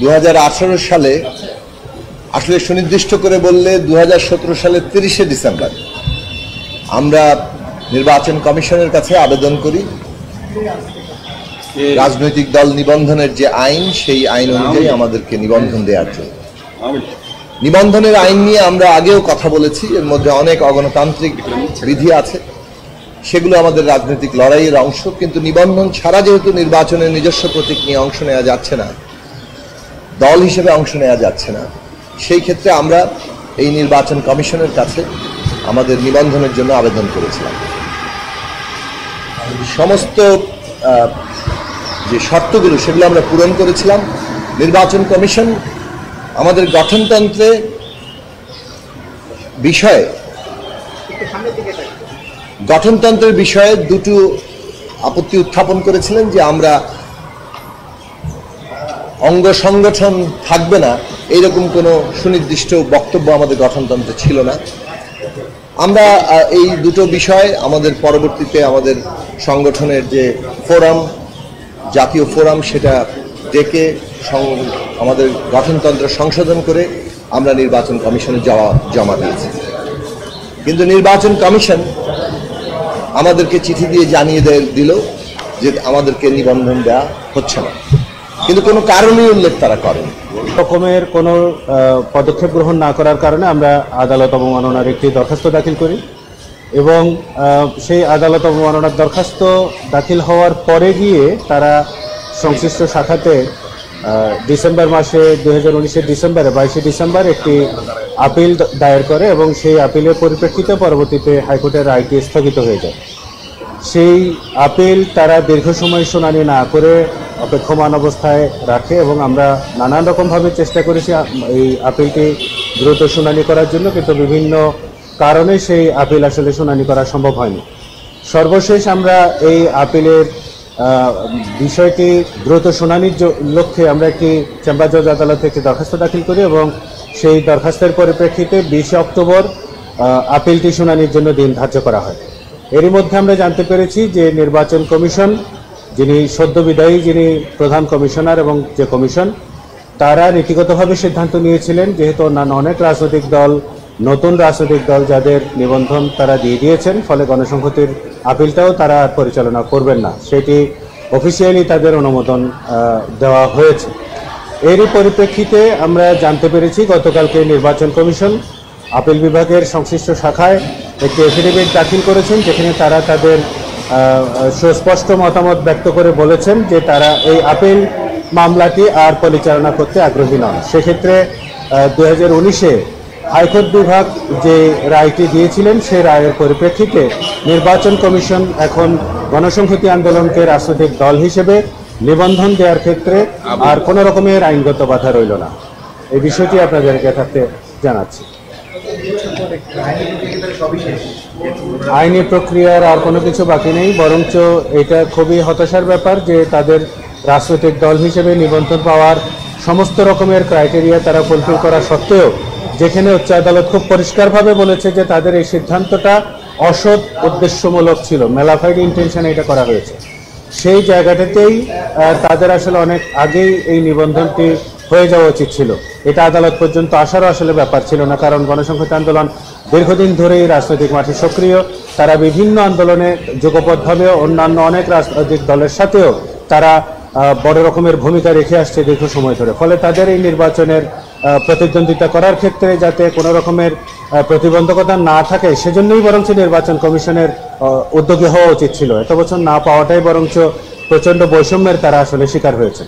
2018 সালে আসলে সুনির্দিষ্ট করে বললে 2017 সালের 30শে ডিসেম্বর আমরা নির্বাচন কমিশনের কাছে আবেদন করি রাজনৈতিক দল নিবন্ধনের যে আইন সেই আইন অনুযায়ী আমাদেরকে নিবন্ধন দেওয়ার জন্য। নিবন্ধনের আইন নিয়ে আমরা আগেও কথা বলেছি, এর মধ্যে অনেক অগণতান্ত্রিক বিধি আছে, সেগুলো আমাদের রাজনৈতিক লড়াইয়ের অংশ। কিন্তু নিবন্ধন ছাড়া যেহেতু নির্বাচনের নিজস্ব প্রতীক নিয়ে অংশ নেওয়া যাচ্ছে না, দল হিসেবে অংশ নেওয়া যাচ্ছে না, সেই ক্ষেত্রে আমরা এই নির্বাচন কমিশনের কাছে আমাদের নিবন্ধনের জন্য আবেদন করেছিলাম। সমস্ত যে শর্তগুলো সেগুলো আমরা পূরণ করেছিলাম। নির্বাচন কমিশন আমাদের গঠনতন্ত্রের বিষয়ে দুটো আপত্তি উত্থাপন করেছিলেন, যে আমরা অঙ্গ সংগঠন থাকবে না এইরকম কোনো সুনির্দিষ্ট বক্তব্য আমাদের গঠনতন্ত্রে ছিল না। আমরা এই দুটো বিষয় আমাদের পরবর্তীতে আমাদের সংগঠনের যে ফোরাম, জাতীয় ফোরাম, সেটা ডেকে আমাদের গঠনতন্ত্র সংশোধন করে আমরা নির্বাচন কমিশনে জমা দিয়েছি। কিন্তু নির্বাচন কমিশন আমাদেরকে চিঠি দিয়ে জানিয়ে দিল যে আমাদেরকে নিবন্ধন দেওয়া হচ্ছে না, কিন্তু কোনো কারণই উল্লেখ তারা করেন। রকমের কোনো পদক্ষেপ গ্রহণ না করার কারণে আমরা আদালত অবমাননার একটি দরখাস্ত দাখিল করি এবং সেই আদালত অবমাননার দরখাস্ত দাখিল হওয়ার পরে গিয়ে তারা সংশ্লিষ্ট শাখাতে ডিসেম্বর মাসে 2019-এর ডিসেম্বরে 22শে ডিসেম্বর একটি আপিল দায়ের করে এবং সেই আপিলের পরিপ্রেক্ষিতে পরবর্তীতে হাইকোর্টের রায়টি স্থগিত হয়ে যায়। সেই আপিল তারা দীর্ঘ সময় শুনানি না করে অপেক্ষমান অবস্থায় রাখে এবং আমরা নানান রকমভাবে চেষ্টা করেছি এই আপিলটি দ্রুত শুনানি করার জন্য, কিন্তু বিভিন্ন কারণে সেই আপিল আসলে শুনানি করা সম্ভব হয়নি। সর্বশেষ আমরা এই আপিলের বিষয়টি দ্রুত শুনানির লক্ষ্যে আমরা একটি চেম্বার জজ আদালতে একটি দরখাস্ত দাখিল করি এবং সেই দরখাস্তের পরিপ্রেক্ষিতে 20 অক্টোবর আপিলটি শুনানির জন্য দিন ধার্য করা হয়। এরই মধ্যে আমরা জানতে পেরেছি যে নির্বাচন কমিশন, যিনি সদ্য বিদায়ী যিনি প্রধান কমিশনার এবং যে কমিশন, তারা নীতিগতভাবে সিদ্ধান্ত নিয়েছিলেন যেহেতু অন্যান্য অনেক রাজনৈতিক দল, নতুন রাজনৈতিক দল যাদের নিবন্ধন তারা দিয়ে দিয়েছেন, ফলে গণসংহতির আপিলটাও তারা পরিচালনা করবেন না, সেটি অফিসিয়ালি তাদের অনুমোদন দেওয়া হয়েছে। এরই পরিপ্রেক্ষিতে আমরা জানতে পেরেছি গতকালকে নির্বাচন কমিশন আপিল বিভাগের সংশ্লিষ্ট শাখায় একটি এফিডেভিট দাখিল করেছেন, যেখানে তারা তাদের সুস্পষ্ট মতামত ব্যক্ত করে বলেছেন যে তারা এই আপিল মামলাটি আর পরিচালনা করতে আগ্রহী নন। সেক্ষেত্রে 2019-এ হাইকোর্ট বিভাগ যে রায়টি দিয়েছিলেন সেই রায়ের পরিপ্রেক্ষিতে নির্বাচন কমিশন এখন গণসংহতি আন্দোলনকে রাজনৈতিক দল হিসেবে নিবন্ধন দেওয়ার ক্ষেত্রে আর কোনো রকমের আইনগত বাধা রইল না। এই বিষয়টি আপনাদেরকে থাকতে জানাচ্ছি। আইনি প্রক্রিয়ার আর কোনো কিছু বাকি নেই, বরঞ্চ এটা খুবই হতাশার ব্যাপার যে তাদের রাজনৈতিক দল হিসেবে নিবন্ধন পাওয়ার সমস্ত রকমের ক্রাইটেরিয়া তারা ফুলফিল করা সত্ত্বেও, যেখানে উচ্চ আদালত খুব পরিষ্কারভাবে বলেছে যে তাদের এই সিদ্ধান্তটা অসৎ উদ্দেশ্যমূলক ছিল, ম্যালাফাইড ইন্টেনশনে এটা করা হয়েছে, সেই জায়গাটাতেই তাদের আসলে অনেক আগেই এই নিবন্ধনটি হয়ে যাওয়া উচিত ছিল। এটা আদালত পর্যন্ত আসারও আসলে ব্যাপার ছিল না, কারণ গণসংহতি আন্দোলন দীর্ঘদিন ধরেই রাজনৈতিক মাঠে সক্রিয়। তারা বিভিন্ন আন্দোলনে যুগপৎভাবে অন্যান্য অনেক রাজনৈতিক দলের সাথেও তারা বড় রকমের ভূমিকা রেখে আসছে দীর্ঘ সময় ধরে। ফলে তাদের এই নির্বাচনের প্রতিদ্বন্দ্বিতা করার ক্ষেত্রে যাতে কোনো রকমের প্রতিবন্ধকতা না থাকে, সেজন্যই বরঞ্চ নির্বাচন কমিশনের উদ্যোগী হওয়া উচিত ছিল। এত বছর না পাওয়াটাই বরঞ্চ প্রচণ্ড বৈষম্যের তারা আসলে শিকার হয়েছে।